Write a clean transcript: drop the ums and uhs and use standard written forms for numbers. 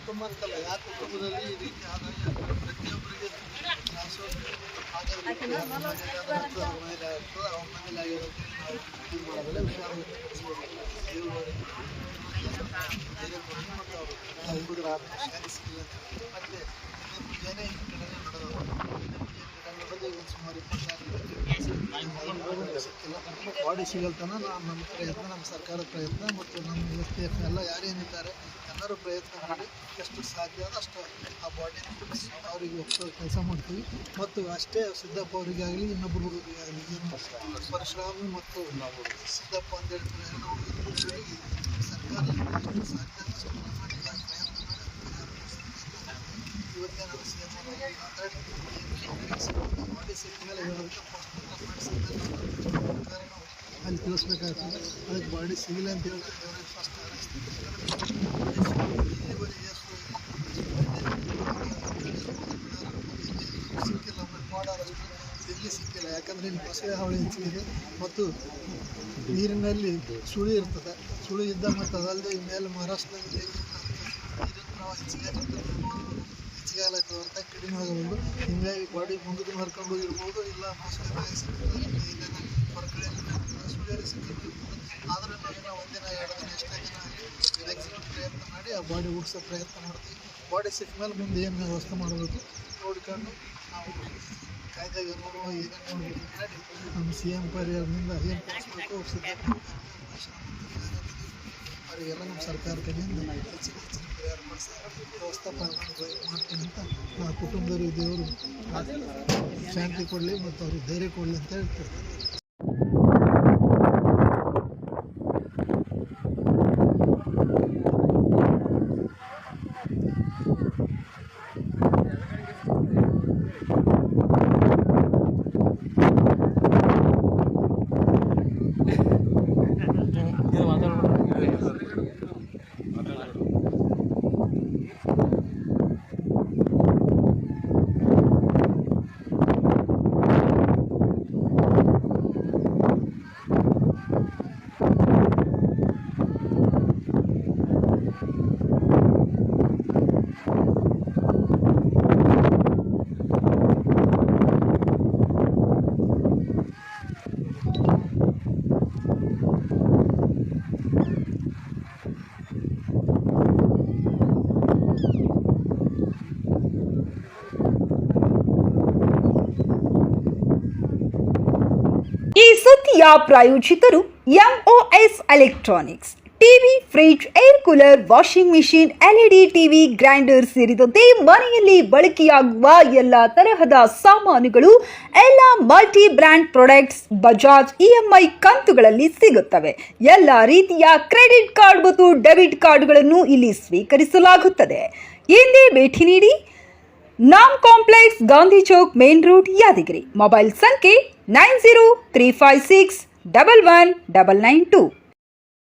ಕುಟುಂಬಕ್ಕಲ್ಲ ಯಾವ ಕುಟುಂಬದಲ್ಲಿ ಈ ರೀತಿ ಆದಾಯ ಪ್ರತಿಯೊಬ್ಬರಿಗೆ ಹುಡುಗರ ಶಾಂತಿ ಸಿಗಲಿಲ್ಲ ಮತ್ತೆ ಏನೇ ಈ ಕಡೆ ನಡೆದು ಸುಮಾರು 24 ಸಿಕ್ಕಿಲ್ಲ. ಬಾಡಿ ಸಿಗಲ್ತನ ನಮ್ಮ ಪ್ರಯತ್ನ, ನಮ್ಮ ಸರ್ಕಾರದ ಪ್ರಯತ್ನ ಮತ್ತು ನಮ್ಮ STF ಎಲ್ಲ ಯಾರೇನಿದ್ದಾರೆ ಎಲ್ಲರೂ ಪ್ರಯತ್ನ ಮಾಡಿ ಎಷ್ಟು ಸಾಧ್ಯ ಅಷ್ಟು ಆ ಬಾಡಿನ ಅವರಿಗೆ ಒಪ್ಪಿಸೋ ಕೆಲಸ ಮಾಡ್ತೀವಿ. ಮತ್ತು ಅಷ್ಟೇ ಸಿದ್ದಪ್ಪ ಅವರಿಗಾಗಲಿ ಇನ್ನೊಬ್ಬರು ಹುಡುಗರಿಗಾಗಲಿ ಏನು ಪರಶುರಾಮಿ ಮತ್ತು ಸಿದ್ದಪ್ಪ ಅಂತ ಹೇಳ್ತಾರೆ ಸರ್ಕಾರ ಎಷ್ಟು ಸಾಧ್ಯ ಅಷ್ಟು ಮಾಡಿ ಪ್ರಯತ್ನ ಇವತ್ತೇ ನಾನು CM ಮಾತಾಡಿ ಬಾಡಿ ಸಿಕ್ಕ ಮೇಲೆ ಹೇಳೋದಕ್ಕೆ ಅಲ್ಲಿ ತಿಳಿಸ್ಬೇಕಾಗ್ತದೆ. ಅದಕ್ಕೆ ಬಾಡಿ ಸಿಗಲಿ ಅಂತ ಹೇಳಿದ್ರೆ ದೇವರಿಗೆ ಫಸ್ಟ್ ಸಿಕ್ಕಿಲ್ಲ ಮಾಡೋರಷ್ಟು ಎಲ್ಲಿ ಸಿಕ್ಕಿಲ್ಲ. ಯಾಕಂದರೆ ಇಲ್ಲಿ ಮೊಸಳೆ ಹಾವಳಿ ಹೆಚ್ಚಿಗಿದೆ ಮತ್ತು ನೀರಿನಲ್ಲಿ ಸುಳಿ ಇರ್ತದೆ. ಸುಳಿ ಇದ್ದ ಮತ್ತು ಅದಲ್ಲದೆ ಮೇಲೆ ಮಹಾರಾಷ್ಟ್ರದಲ್ಲಿ ನೀರಿನ ಪ್ರವಾಹ ಹೆಚ್ಚಿಗೆ ಆಗ್ಲತ್ತದ ಅಂತ ಕಡಿಮೆ ಆಗಬಹುದು. ಹಿಂಗಾಗಿ ಬಾಡಿ ಮುಂದಕ್ಕೆ ಹರ್ಕೊಂಡು ಹೋಗಿರ್ಬೋದು, ಇಲ್ಲ ಮೊಸಳೆ ಹೊರಗಡೆ ಸುಳಿಯಲ್ಲಿ ಸಿಕ್ಕಿರ್ಬೋದು. ಆದರೆ ನಾವೇನೋ ಒಂದಿನ 2 ದಿನ ಎಷ್ಟೇ ದಿನ ಮ್ಯಾಕ್ಸಿಮಮ್ ಪ್ರಯತ್ನ ಮಾಡಿ ಆ ಬಾಡಿ ಉಡ್ಸೋ ಪ್ರಯತ್ನ ಮಾಡ್ತೀವಿ. ಬಾಡಿ ಸಿಕ್ಕ ಮೇಲೆ ಮುಂದೆ ಏನು ವ್ಯವಸ್ಥೆ ಮಾಡಬೇಕು ನೋಡ್ಕೊಂಡು ನಾವು ಕಾಯ್ದಾಗ ನೋಡುವ ಏನೇನು ನೋಡಬೇಕು ಮಾಡಿ ನಮ್ಮ CM ಪರಿಹಾರದಿಂದ ಏನು ಕಳಿಸ್ಬೇಕು ಅವರಿಗೆಲ್ಲ ನಮ್ಮ ಸರ್ಕಾರ ಕಡೆಯಿಂದ ಹೆಚ್ಚಿನ ಪರಿಹಾರ ಮಾಡಿಸಿ ವ್ಯವಸ್ಥೆ ಮಾಡ್ತೀನಿ ಅಂತ ಆ ಕುಟುಂಬದವರಿಗೆ ದೇವರು ಶಾಂತಿ ಕೊಡಲಿ ಮತ್ತು ಅವ್ರಿಗೆ ಧೈರ್ಯ ಕೊಡಲಿ ಅಂತ ಹೇಳ್ತಾರೆ. ಈ ಸುದ್ದಿಯ ಪ್ರಾಯೋಜಕರು MOS electronics. TV, fridge, air cooler, washing machine, LED TV, grinder ಸೇರಿದಂತೆ ಮನೆಯಲ್ಲಿ ಬಳಕೆಯಾಗುವ ಎಲ್ಲ ತರಹದ ಸಾಮಾನುಗಳು, ಎಲ್ಲ multi brand products Bajaj EMI ಕಂತುಗಳಲ್ಲಿ ಸಿಗುತ್ತವೆ. ಎಲ್ಲ ರೀತಿಯ ಕ್ರೆಡಿಟ್ ಕಾರ್ಡ್ ಮತ್ತು ಡೆಬಿಟ್ ಕಾರ್ಡ್ಗಳನ್ನು ಇಲ್ಲಿ ಸ್ವೀಕರಿಸಲಾಗುತ್ತದೆ. ಹಿಂದೆ ಭೇಟಿ ನೀಡಿ. Naam complex, Gandhi Chowk, main road, Yadagiri. Mobile ಸಂಖ್ಯೆ 9035611992.